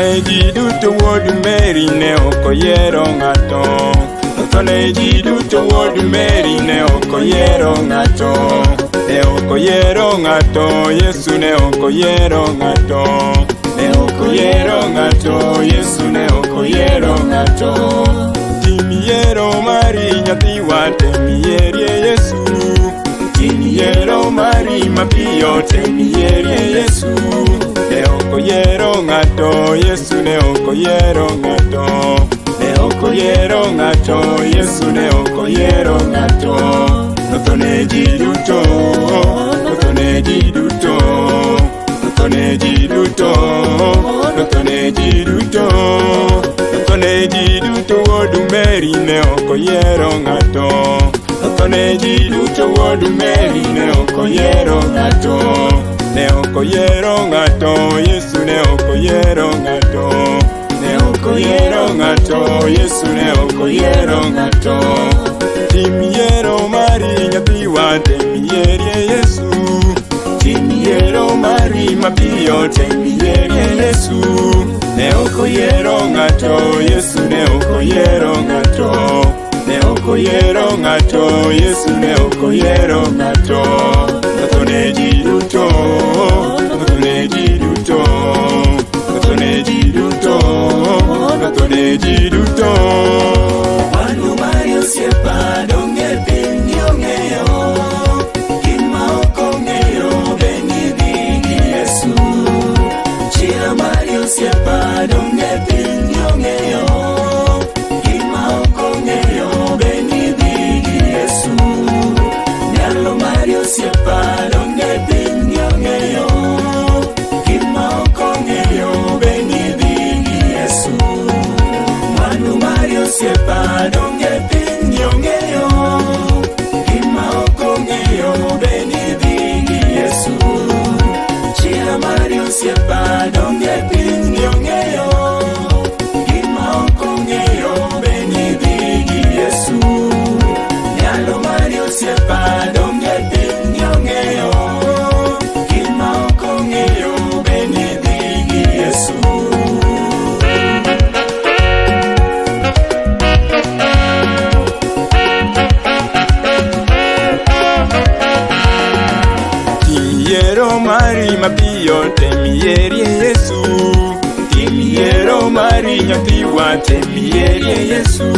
Notone ji duto wuod Mary ne okoyiero ng'ato. Notone ji duto wuod Mary ne okoyiero ng'ato. Ne okoyiero ng'ato, Yesu ne okoyiero ng'ato. Ne okoyiero ng'ato, Yesu ne okoyiero ng'ato. Tim yiero mari nyathiwa, tem yierie Yesu. Tim yiero mari mapiyo, tem yierie Yesu. Ne okoyiero ng'ato, Yesu ne okoyiero ng'ato. Ne okoyiero ng'ato, Yesu ne okoyiero ng'ato. Notone ji duto, notone ji duto, notone ji duto, notone ji duto, notone ji duto wuod Mary ne okoyiero ng'ato. Notone ji duto wuod Mary ne okoyiero ng'ato. Ne okoyiero ng'ato, Yesu ne okoyiero ng'ato. Ne okoyiero ng'ato, Yesu ne okoyiero ng'ato. Tim yiero mari nyathiwa, tem yierie Yesu. Tim yiero mari mapiyo, tem yierie Yesu. Ne okoyiero ng'ato, Yesu ne okoyiero ng'ato. Ne okoyiero ng'ato, Yesu ne okoyiero ng'ato. Notone ji duto, notone ji duto, notone ji duto, notone ji duto. Manu mari osiepa donge piny ong'eyo, gima ok ong'eyo beni dhi gi Yesu. Chira mari osiepa donge piny ong'eyo, gima ok ong'eyo beni dhi gi Yesu. Nyalo mari osiepa donge piny ong'eyo, gima ok ong'eyo beni dhi gi Yesu. Manu mari osiepa donge piny ong'eyo, gima ok ong'eyo beni dhi gi Yesu. Chira mari osiepa donge piny ong'eyo, gima ok ong'eyo beni dhi gi Yesu. Nyalo mari osiepa donge piny ong'eyo, gima ok ong'eyo beni dhi gi Yesu. Tim yiero mari mapiyo, tem yierie Yesu. Tim yiero mari nyathiwa, tem yierie Yesu.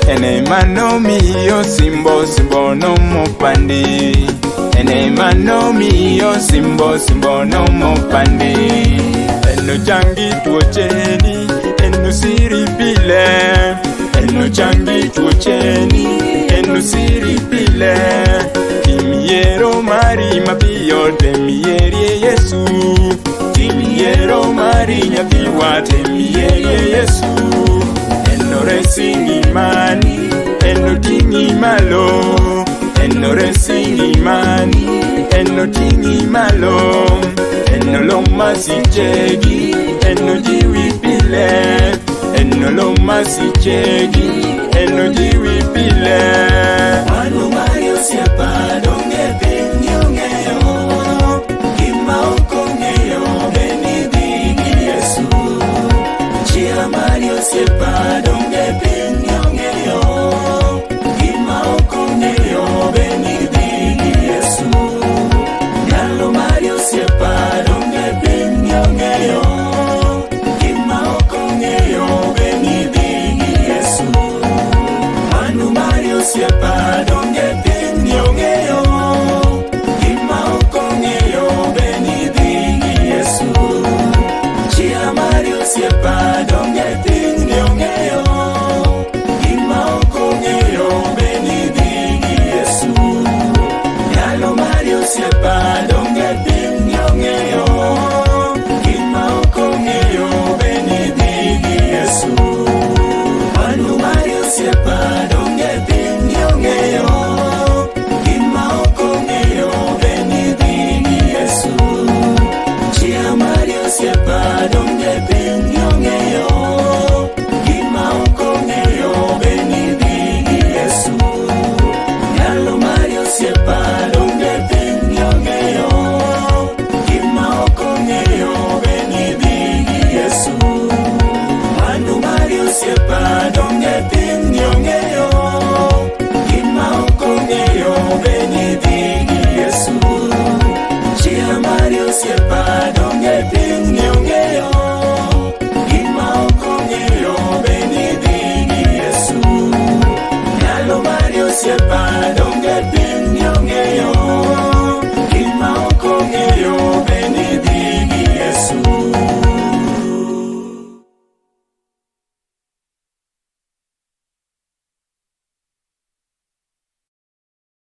Ene manomiyo simbo simbo nomopandi. Ene manomiyo simbo simbo nomopandi. Eno changi tuocheni, eno siri pile. Eno changi tuocheni, eno siri pile. Tim yiero mari mapiyo, tem yierie Yesu. Tim yiero mari nyathiwa, tem yierie Yesu. Eno resi ng'imani, eno ting'i malo. Eno resi ng'imani, eno ting'i malo. Eno loma sichegi, eno jiwi pile. Eno loma sichegi, eno jiwi pile. Manu mari osiepa donge piny